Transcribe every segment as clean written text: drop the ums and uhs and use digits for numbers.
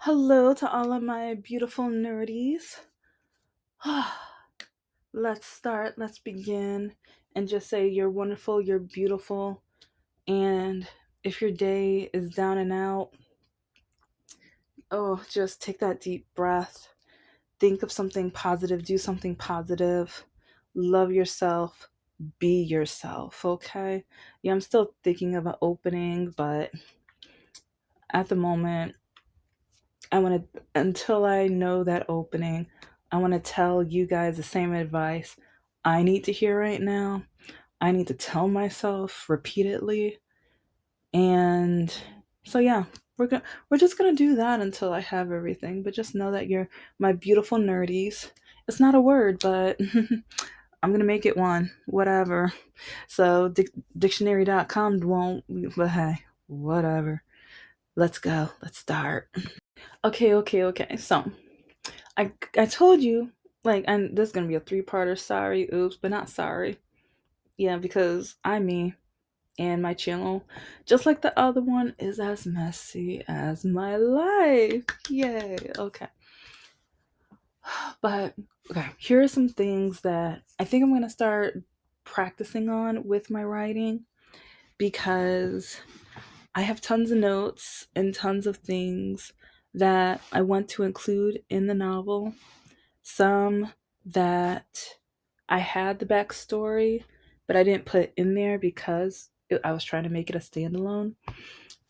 Hello to all of my beautiful nerdies. Let's start, let's begin, and just say you're wonderful, you're beautiful. And if your day is down and out, just take that deep breath. Think of something positive, do something positive. Love yourself, be yourself, okay? Yeah, I'm still thinking of an opening, but at the moment, I want to, until I know that opening, I want to tell you guys the same advice I need to hear right now. I need to tell myself repeatedly. And so yeah, we're just going to do that until I have everything, but just know that you're my beautiful nerdies. It's not a word, but I'm going to make it one, whatever. So dictionary.com won't, but hey, whatever. Let's go. Let's start. Okay. So, I told you, like, and this is gonna be a three-parter. Sorry, oops, but not sorry. Yeah, because I'm me, and my channel, just like the other one, is as messy as my life. Yay. Okay. But okay, here are some things that I think I'm gonna start practicing on with my writing because I have tons of notes and tons of things that I want to include in the novel. Some that I had the backstory, but I didn't put it in there because I was trying to make it a standalone.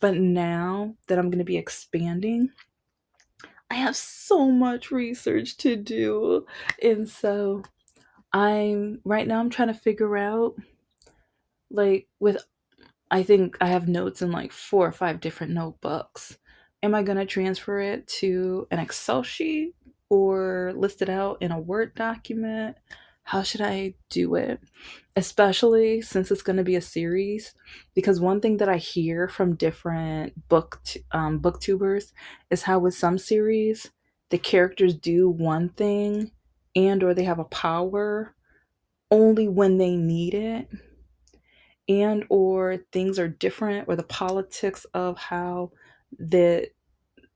But now that I'm going to be expanding, I have so much research to do. And so I'm trying to figure out, like, with I think I have notes in like 4 or 5 different notebooks. Am I going to transfer it to an Excel sheet or list it out in a Word document? How should I do it? Especially since it's going to be a series. Because one thing that I hear from different booktubers is how with some series, the characters do one thing and or they have a power only when they need it and or things are different or the politics of how the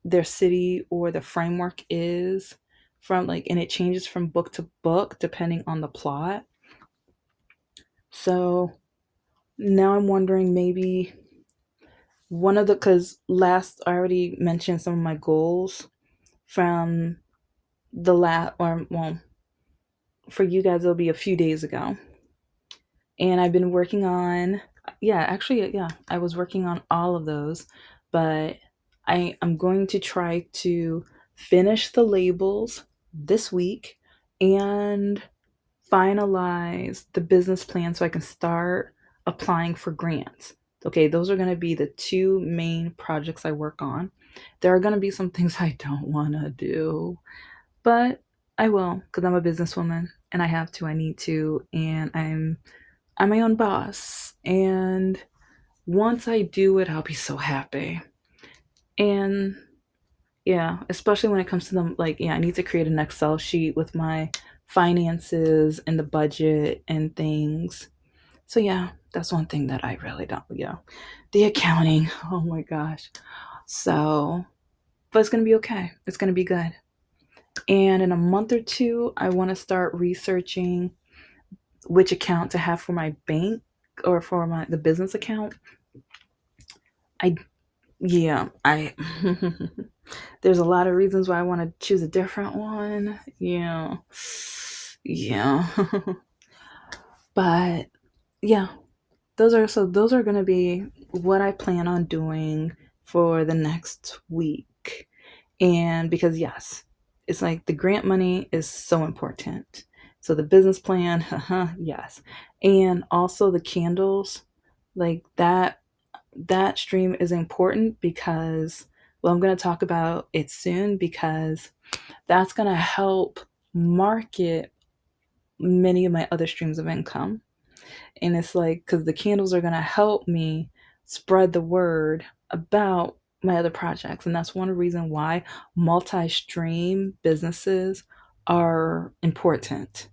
their city or the framework is from like and it changes from book to book depending on the plot. So now I'm wondering maybe one of the because last I already mentioned some of my goals from the last or well for you guys it'll be a few days ago and I've been working on yeah, I was working on all of those, but I'm going to try to finish the labels this week and finalize the business plan so I can start applying for grants. Okay, those are going to be the two main projects I work on. There are going to be some things I don't want to do, but I will because I'm a businesswoman and I have to, I need to, and I'm my own boss. And once I do it, I'll be so happy. And yeah, especially when it comes to them, like, yeah, I need to create an Excel sheet with my finances and the budget and things. So yeah, that's one thing that I really don't, yeah. The accounting, oh my gosh. So, but it's going to be okay. It's going to be good. And in a month or two, I want to start researching which account to have for my bank or for my the business account. I yeah, I there's a lot of reasons why I want to choose a different one. Yeah. Yeah. But yeah, those are going to be what I plan on doing for the next week. And because yes, it's like the grant money is so important. So the business plan, yes. And also the candles, like that stream is important because well I'm going to talk about it soon because that's going to help market many of my other streams of income. And it's like because the candles are going to help me spread the word about my other projects, and that's one reason why multi-stream businesses are important.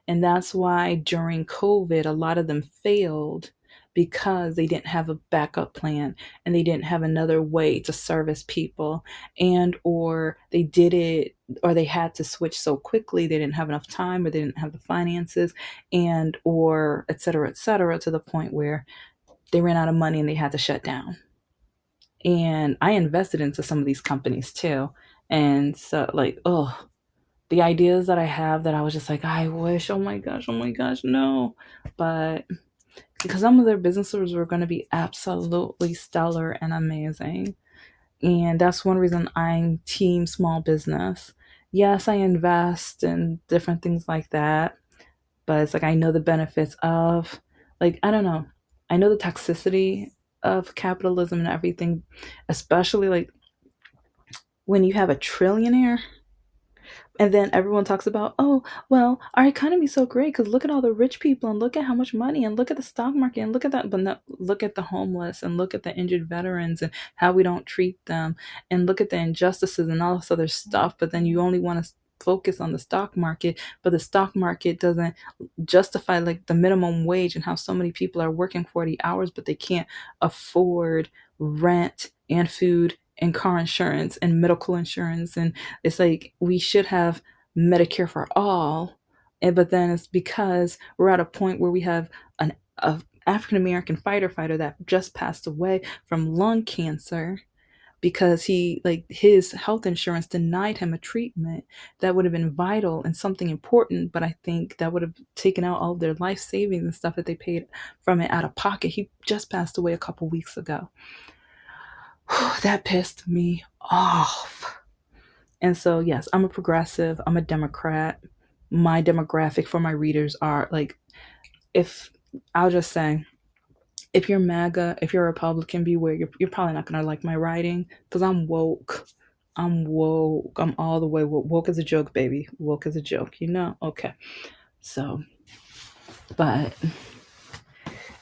And that's why during COVID a lot of them failed because they didn't have a backup plan and they didn't have another way to service people, and or they did it, or they had to switch so quickly they didn't have enough time, or they didn't have the finances, and or et cetera, to the point where they ran out of money and they had to shut down. And I invested into some of these companies too. And so, like, oh, the ideas that I have that I was just like, I wish, oh my gosh, no. But because some of their businesses were going to be absolutely stellar and amazing. And that's one reason I'm team small business. Yes, I invest in different things like that, but it's like I know the benefits of, like, I don't know, I know the toxicity of capitalism and everything, especially like when you have a trillionaire and then everyone talks about, oh, well, our economy is so great because look at all the rich people and look at how much money and look at the stock market and look at that, but no, look at the homeless and look at the injured veterans and how we don't treat them and look at the injustices and all this other stuff. But then you only want to focus on the stock market, but the stock market doesn't justify like the minimum wage and how so many people are working 40 hours, but they can't afford rent and food and car insurance and medical insurance. And it's like we should have Medicare for all. And but then it's because we're at a point where we have an a African American fighter that just passed away from lung cancer because he, like, his health insurance denied him a treatment that would have been vital and something important, but I think that would have taken out all of their life savings and stuff that they paid from it out of pocket. He just passed away a couple weeks ago. That pissed me off. And so, yes, I'm a progressive, I'm a Democrat. My demographic for my readers are like, if I'll just say, if you're MAGA, if you're a Republican, beware. You're probably not going to like my writing because I'm woke. I'm woke. I'm all the way woke. Woke as a joke, baby. Woke as a joke, you know? Okay. So, but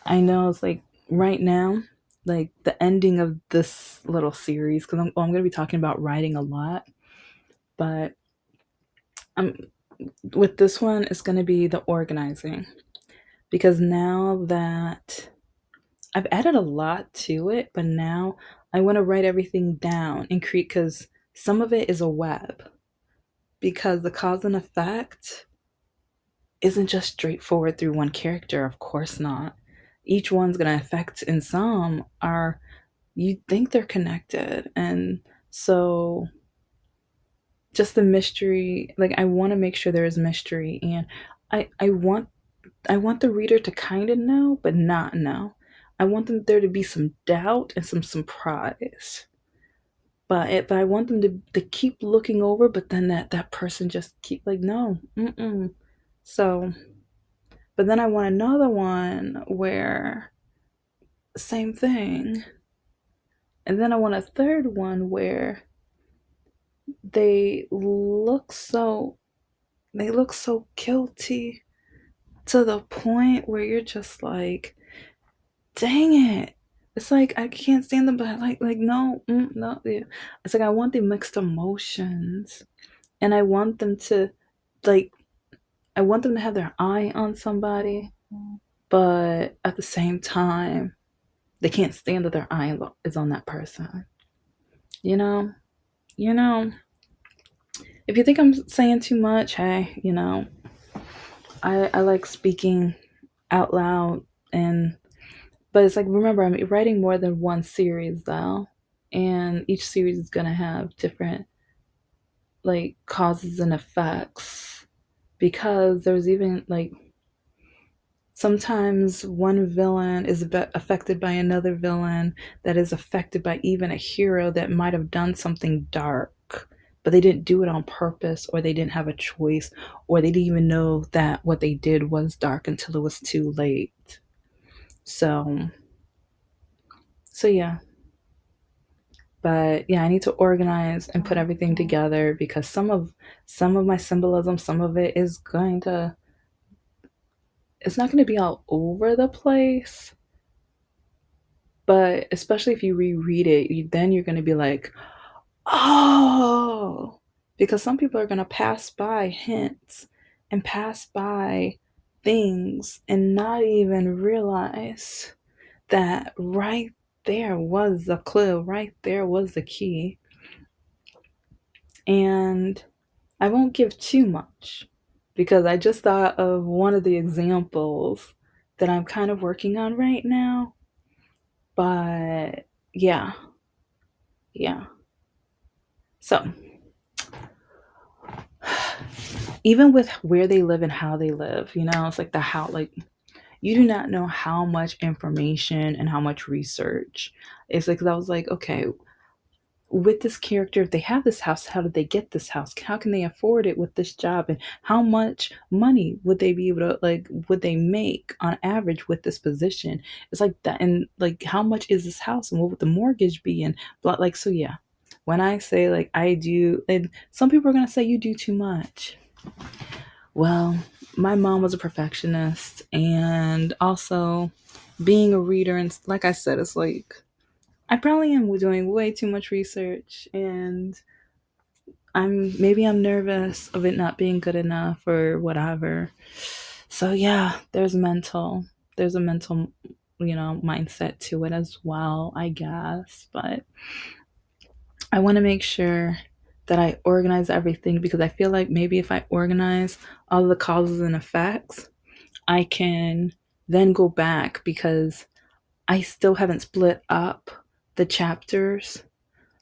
I know it's like right now, like the ending of this little series, because I'm going to be talking about writing a lot, but I'm with this one, it's going to be the organizing because now that I've added a lot to it, but now I want to write everything down and create, because some of it is a web, because the cause and effect isn't just straightforward through one character. Of course not. Each one's going to affect, and some are, you think they're connected. And so just the mystery, like I want to make sure there is mystery, and I want the reader to kind of know, but not know. I want them there to be some doubt and some surprise. But I want them to keep looking over, but then that person just keep like, no, mm-mm. So, but then I want another one where same thing. And then I want a third one where they look so they look so guilty to the point where you're just like, dang it. It's like I can't stand them, but like no, no. Yeah. It's like I want the mixed emotions, and I want them to, like, I want them to have their eye on somebody, but at the same time, they can't stand that their eye is on that person. You know, you know. If you think I'm saying too much, hey, I like speaking out loud, and but it's like, remember, I'm writing more than one series though, and each series is gonna have different like causes and effects, because there's even like sometimes one villain is affected by another villain that is affected by even a hero that might have done something dark, but they didn't do it on purpose, or they didn't have a choice, or they didn't even know that what they did was dark until it was too late. So, yeah. But yeah, I need to organize and put everything together, because some of my symbolism, some of it is going to, it's not going to be all over the place, but especially if you reread it, then you're going to be like, oh, because some people are going to pass by hints and pass by things and not even realize. that right there was the clue, right there was the key. And I won't give too much because I just thought of one of the examples that I'm kind of working on right now. But yeah, yeah. So, even with where they live and how they live, it's like the how, like, you do not know how much information and how much research. It's like, 'cause I was like, okay, with this character, if they have this house, how did they get this house? How can they afford it with this job? And how much money would they be able to, like, would they make on average with this position? It's like that. And like, how much is this house and what would the mortgage be? And blah, like, so yeah. When I say like I do, and some people are going to say you do too much. Well, my mom was a perfectionist, and also being a reader, and like I said, it's like I probably am doing way too much research, and I'm nervous of it not being good enough or whatever. So yeah, there's a mental mindset to it as well, I guess. But I want to make sure that I organize everything because I feel like maybe if I organize all of the causes and effects, I can then go back because I still haven't split up the chapters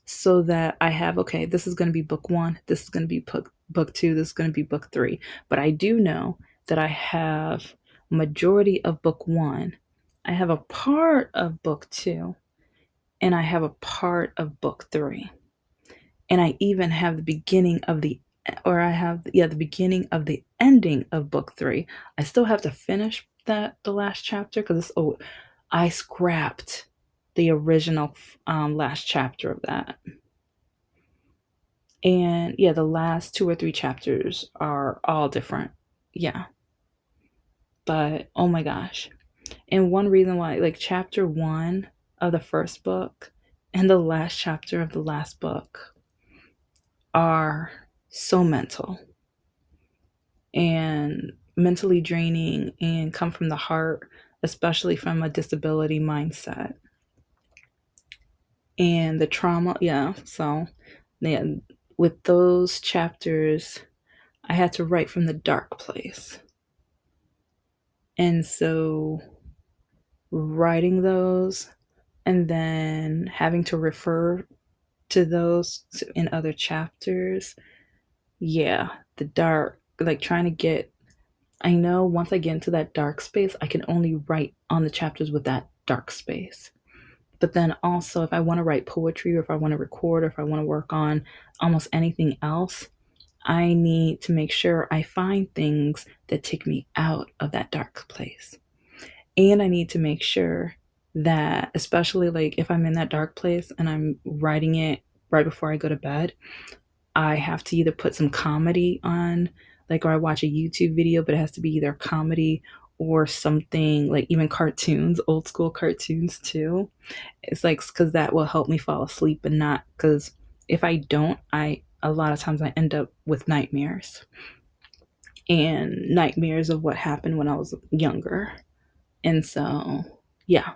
so that I have, okay, this is going to be book one, this is going to be book two, this is going to be book three. But I do know that I have majority of book one, I have a part of book two, and I have a part of book three. And I even have the beginning of the or I have the beginning of the ending of book three. I still have to finish the last chapter because I scrapped the original last chapter of that. And yeah, the last two or three chapters are all different. Yeah. But oh my gosh. And one reason why, like, chapter one of the first book and the last chapter of the last book are so mental and mentally draining and come from the heart, especially from a disability mindset. And the trauma, yeah. So, yeah, with those chapters, I had to write from the dark place. And so, writing those and then having to refer to those in other chapters, yeah, the dark, like trying to get, I know once I get into that dark space, I can only write on the chapters with that dark space. But then also, if I want to write poetry or if I want to record or if I want to work on almost anything else, I need to make sure I find things that take me out of that dark place. And I need to make sure that, especially like if I'm in that dark place and I'm writing it right before I go to bed, I have to either put some comedy on, like, or I watch a YouTube video, but it has to be either comedy or something like even cartoons, old school cartoons too. It's like, because that will help me fall asleep and not, because if I don't, a lot of times I end up with nightmares of what happened when I was younger. And so, yeah.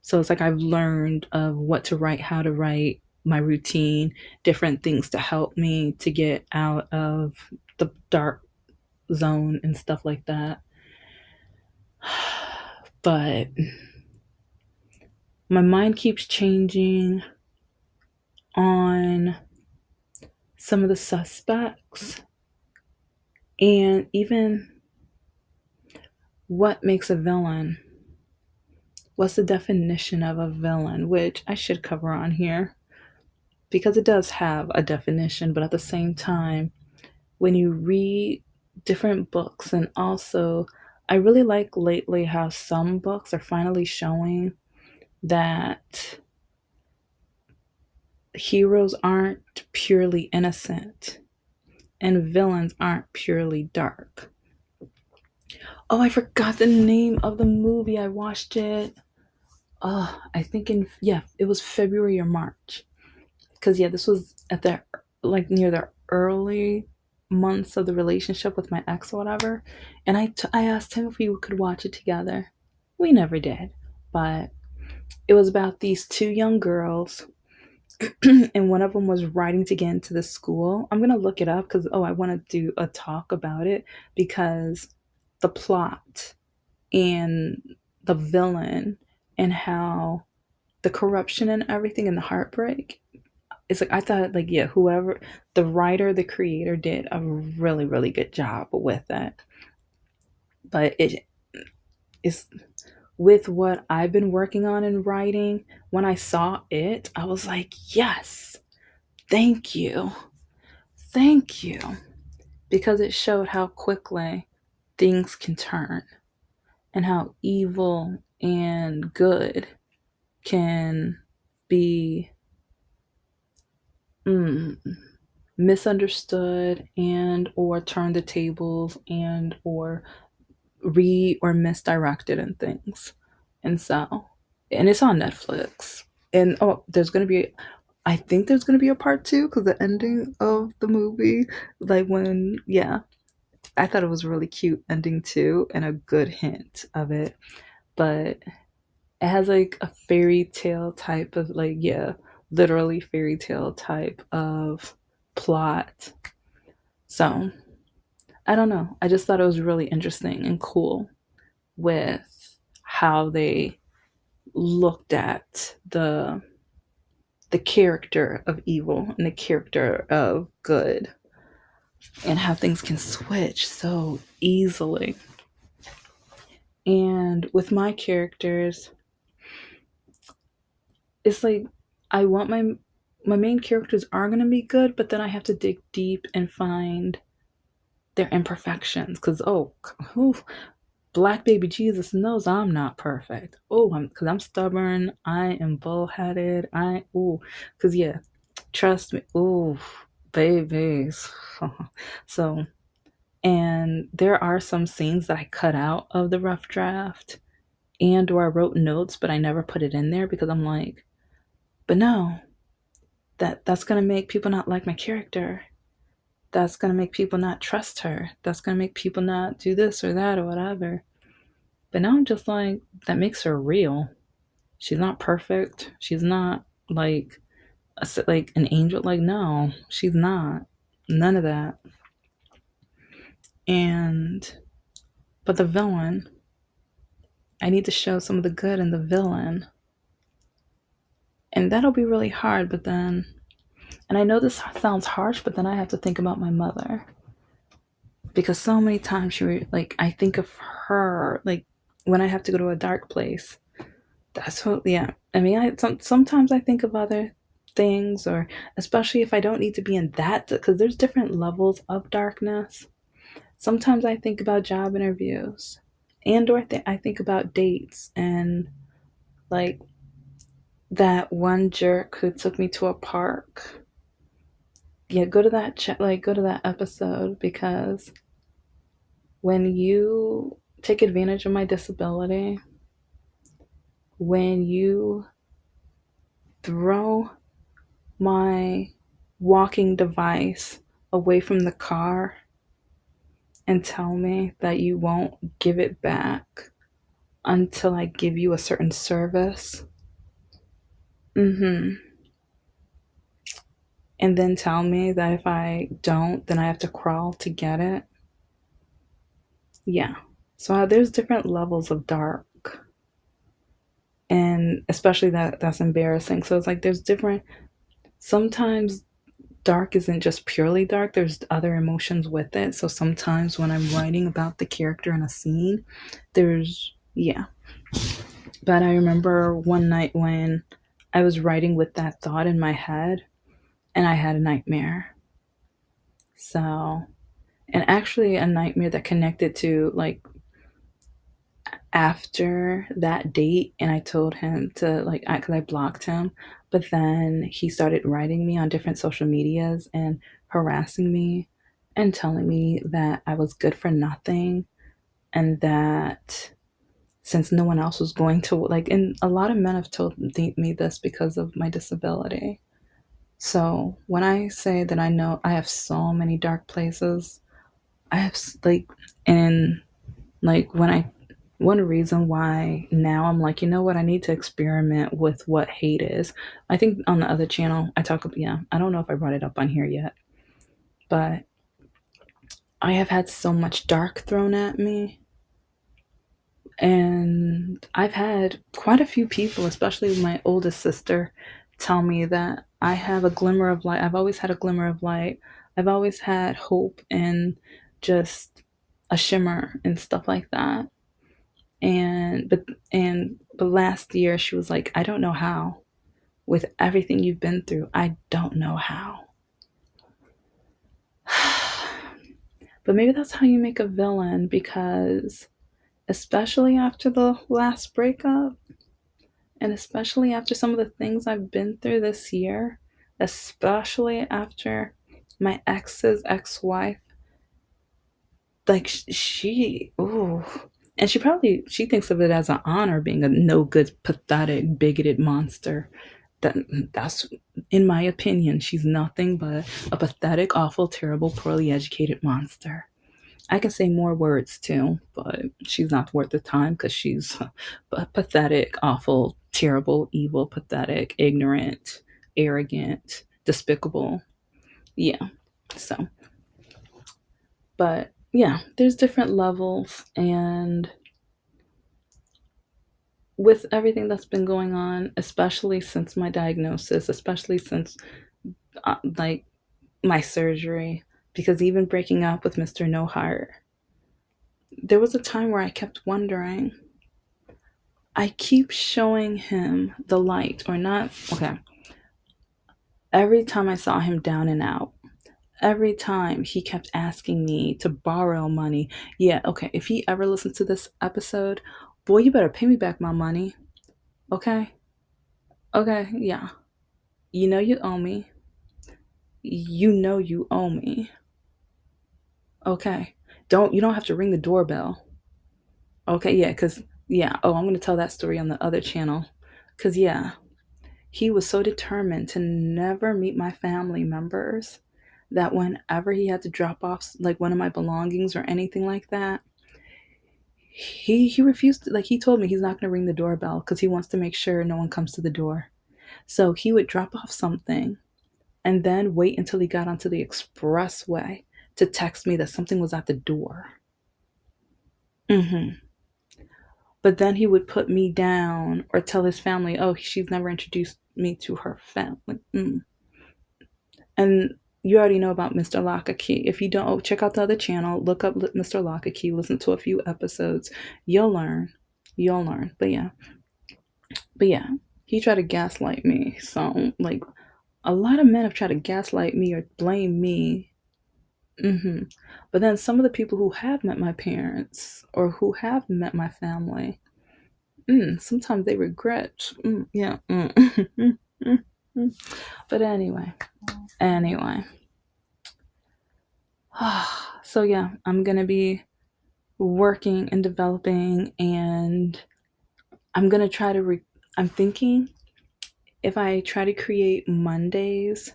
So it's like I've learned of what to write, how to write, my routine, different things to help me to get out of the dark zone and stuff like that. But my mind keeps changing on some of the suspects and even what makes a villain. What's the definition of a villain, which I should cover on here because it does have a definition, but at the same time, when you read different books, and also I really like lately how some books are finally showing that heroes aren't purely innocent and villains aren't purely dark. Oh, I forgot the name of the movie. I watched it. I think it was February or March. Because yeah, this was at the, like, near the early months of the relationship with my ex or whatever, and I asked him if we could watch it together. We never did, but It was about these two young girls, and one of them was writing to get into the school. I'm gonna look it up because I want to do a talk about it because the plot and the villain and how the corruption and everything and the heartbreak. It's like I thought, like, yeah, whoever the writer, the creator did a really, really good job with it. But it is with what I've been working on in writing. When I saw it, I was like, yes, thank you. Thank you. Because it showed how quickly things can turn and how evil and good can be mm, misunderstood and or turn the tables and or or misdirected in things. And so, and it's on Netflix. And there's going to be, I think there's going to be a part two because the ending of the movie, like when, yeah, I thought it was really cute ending too and a good hint of it. But it has like a fairy tale type of, like, yeah, literally fairy tale type of plot. So I don't know. I just thought it was really interesting and cool with how they looked at the character of evil and the character of good and how things can switch so easily. And with my characters, it's like I want my main characters are going to be good, but then I have to dig deep and find their imperfections cuz Black baby Jesus knows I'm not perfect. Because I'm stubborn. I am bullheaded. Because yeah, trust me. Babies. So, and there are some scenes that I cut out of the rough draft, and or I wrote notes, but I never put it in there because I'm like, but no, that's gonna make people not like my character. That's gonna make people not trust her. That's gonna make people not do this or that or whatever. But now I'm just like, that makes her real. She's not perfect. She's not like like an angel. Like, no, she's not. None of that. And but the villain, I need to show some of the good in the villain. And that'll be really hard, but then and I know this sounds harsh, but then I have to think about my mother. Because so many times like I think of her like when I have to go to a dark place. That's what, yeah. I mean, sometimes I think of other things, or especially if I don't need to be in that, because there's different levels of darkness. Sometimes I think about job interviews, and or I think about dates, and like that one jerk who took me to a park. Yeah, go to that go to that episode because when you take advantage of my disability, when you throw my walking device away from the car and tell me that you won't give it back until I give you a certain service. Mm-hmm. And then tell me that if I don't, then I have to crawl to get it. Yeah. So there's different levels of dark. And especially that's embarrassing. So it's like there's different sometimes dark isn't just purely dark, there's other emotions with it. So sometimes when I'm writing about the character in a scene, there's, yeah. But I remember one night when I was writing with that thought in my head and I had a nightmare. So, and actually a nightmare that connected to like after that date, and I told him to like because I blocked him, but then he started writing me on different social medias and harassing me and telling me that I was good for nothing and that since no one else was going to like, and a lot of men have told me this because of my disability. So when I say that I know I have so many dark places, I have like, and like when I One reason why now I'm like, you know what, I need to experiment with what hate is. I think on the other channel, I talk about, yeah, I don't know if I brought it up on here yet, but I have had so much dark thrown at me. And I've had quite a few people, especially my oldest sister, tell me that I have a glimmer of light. I've always had a glimmer of light. I've always had hope and just a shimmer and stuff like that. And but last year she was like, I don't know how. With everything you've been through, I don't know how. But maybe that's how you make a villain, because especially after the last breakup, and especially after some of the things I've been through this year, especially after my ex's ex-wife, like she, ooh, and she thinks of it as an honor being a no good, pathetic, bigoted monster. That's, in my opinion, she's nothing but a pathetic, awful, terrible, poorly educated monster. I can say more words too, but she's not worth the time because she's pathetic, awful, terrible, evil, pathetic, ignorant, arrogant, despicable. Yeah. So, but yeah, there's different levels. And with everything that's been going on, especially since my diagnosis, especially since like my surgery, because even breaking up with Mr. No Heart, there was a time where I kept wondering, I keep showing him the light, or not. Okay. Every time I saw him down and out, every time he kept asking me to borrow money. Yeah, okay. If he ever listens to this episode, boy, you better pay me back my money. Okay? Okay, yeah. You know you owe me. You know you owe me. Okay. You don't have to ring the doorbell. Okay, yeah, cuz yeah, oh, I'm going to tell that story on the other channel. Cuz yeah, he was so determined to never meet my family members that whenever he had to drop off like one of my belongings or anything like that, he refused to, like, he told me he's not going to ring the doorbell because he wants to make sure no one comes to the door. So he would drop off something and then wait until he got onto the expressway to text me that something was at the door. Hmm. But then he would put me down or tell his family, oh, she's never introduced me to her family. Mm. And you already know about Mr. Lockakey. If you don't, check out the other channel. Look up Mr. Lockakey. Listen to a few episodes. You'll learn. You'll learn. But yeah, he tried to gaslight me. So like, a lot of men have tried to gaslight me or blame me. Hmm. But then some of the people who have met my parents or who have met my family, sometimes they regret. Yeah. But anyway. So yeah, I'm gonna be working and developing, and I'm gonna try to. I'm thinking if I try to create Mondays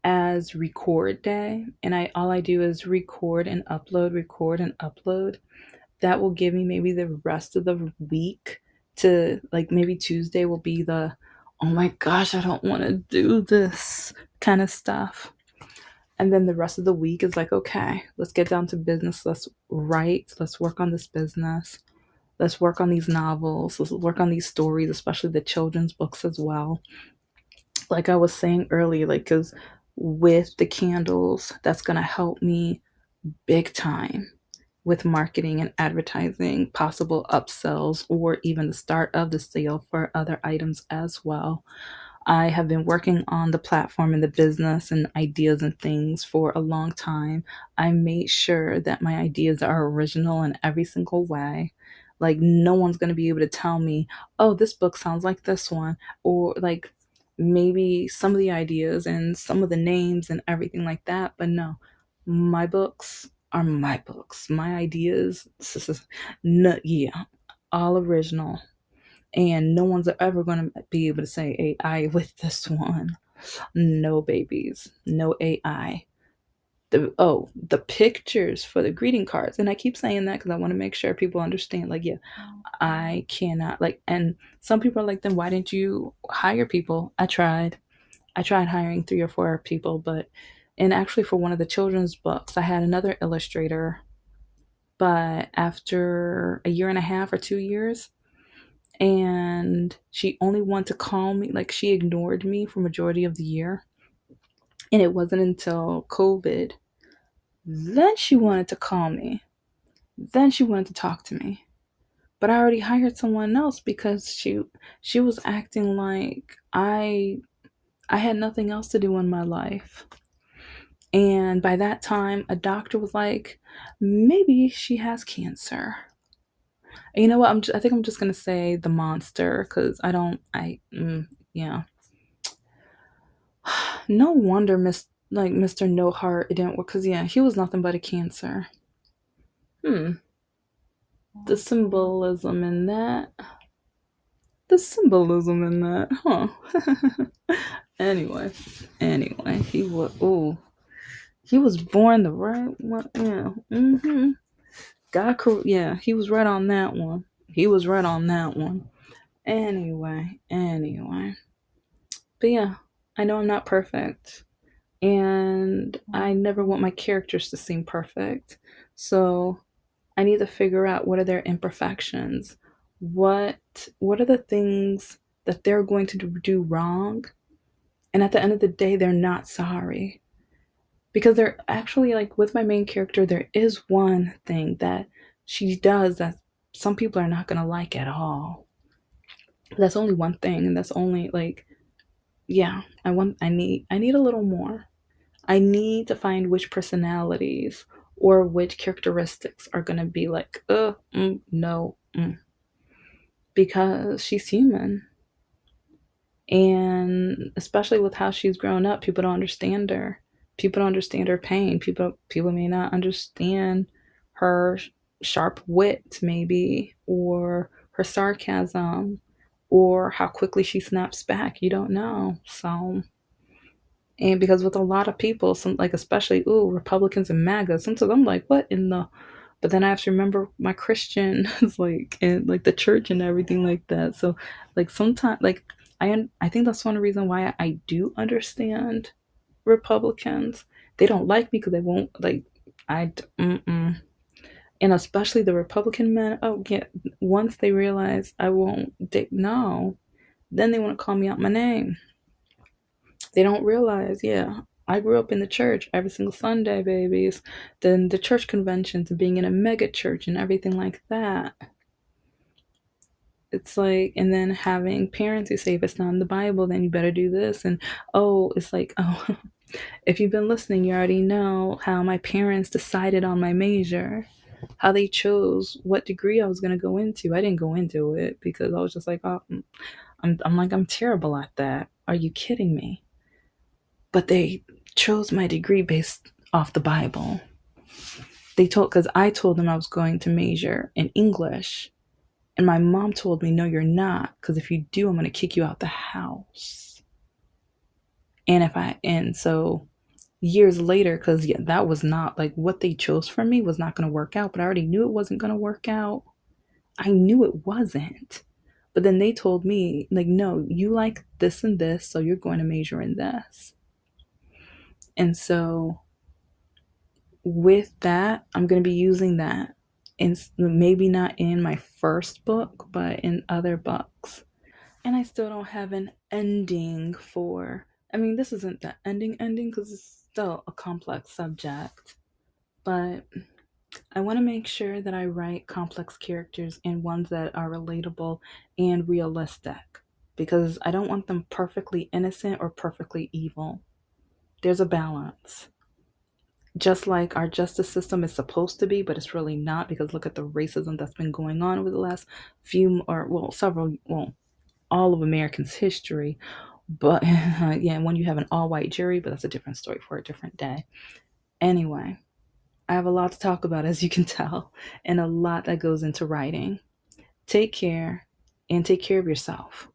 as record day, and I all I do is record and upload. That will give me maybe the rest of the week to, like, maybe Tuesday will be the, oh my gosh, I don't want to do this kind of stuff. And then the rest of the week is like, okay, let's get down to business. Let's write. Let's work on this business. Let's work on these novels. Let's work on these stories, especially the children's books as well. Like I was saying earlier, like, because with the candles, that's going to help me big time with marketing and advertising, possible upsells, or even the start of the sale for other items as well. I have been working on the platform and the business and ideas and things for a long time. I made sure that my ideas are original in every single way. Like, no one's going to be able to tell me, oh, this book sounds like this one. Or, like, maybe some of the ideas and some of the names and everything like that. But no, my books are my books. My ideas, no, yeah, all original, and no one's ever going to be able to say AI with this one. No, babies, no AI. the pictures for the greeting cards. And I keep saying that because I want to make sure people understand, like, yeah, I cannot, like, and some people are like, then why didn't you hire people? I tried hiring 3 or 4 people, but, and actually for one of the children's books, I had another illustrator, but after a year and a half or 2 years, and she only wanted to call me, like, she ignored me for majority of the year. And it wasn't until COVID, then she wanted to call me. Then she wanted to talk to me. But I already hired someone else because she was acting like I had nothing else to do in my life. And by that time, a doctor was like, maybe she has cancer. And you know what? I think I'm just gonna say the monster because I don't. Yeah. No wonder Mr. No Heart it didn't work because yeah, he was nothing but a cancer. Hmm. The symbolism in that. The symbolism in that, huh? anyway, he was born the right one. Yeah. Yeah, he was right on that one. He was right on that one. Anyway. But yeah, I know I'm not perfect. And I never want my characters to seem perfect. So I need to figure out what are their imperfections. What are the things that they're going to do wrong? And at the end of the day, they're not sorry. Because they're actually, like, with my main character, there is one thing that she does that some people are not gonna like at all. That's only one thing, and that's only like, yeah, I need a little more. I need to find which personalities or which characteristics are gonna be like, no, because she's human. And especially with how she's grown up, people don't understand her. People don't understand her pain. People may not understand her sharp wit, maybe, or her sarcasm, or how quickly she snaps back. You don't know. So, and because with a lot of people, some, like, especially, Republicans and MAGA, sometimes I'm like, what in the, but then I have to remember my Christian is like, and like the church and everything like that. So, like, sometimes, like, I think that's one reason why I do understand Republicans. They don't like me because they won't, like, mm-mm. And especially the Republican men. Oh yeah, once they realize I won't, no, then they want to call me out my name. They don't realize, yeah, I grew up in the church every single Sunday, babies. Then the church conventions and being in a mega church and everything like that. It's like, and then having parents who say, if it's not in the Bible, then you better do this. And it's like, if you've been listening, you already know how my parents decided on my major, how they chose what degree I was going to go into. I didn't go into it because I was just like, I'm terrible at that. Are you kidding me? But they chose my degree based off the Bible. Because I told them I was going to major in English. And my mom told me, no, you're not. Because if you do, I'm going to kick you out the house. And so years later, because yeah, that was not like what they chose for me was not going to work out. But I already knew it wasn't going to work out. I knew it wasn't. But then they told me, like, no, you like this and this. So you're going to major in this. And so with that, I'm going to be using that, in maybe not in my first book, but in other books. And I still don't have an ending for. I mean, this isn't the ending because it's still a complex subject, but I want to make sure that I write complex characters and ones that are relatable and realistic because I don't want them perfectly innocent or perfectly evil. There's a balance, just like our justice system is supposed to be, but it's really not because look at the racism that's been going on over the last all of Americans' history. But yeah, when you have an all white jury, but that's a different story for a different day. Anyway, I have a lot to talk about, as you can tell, and a lot that goes into writing. Take care and take care of yourself.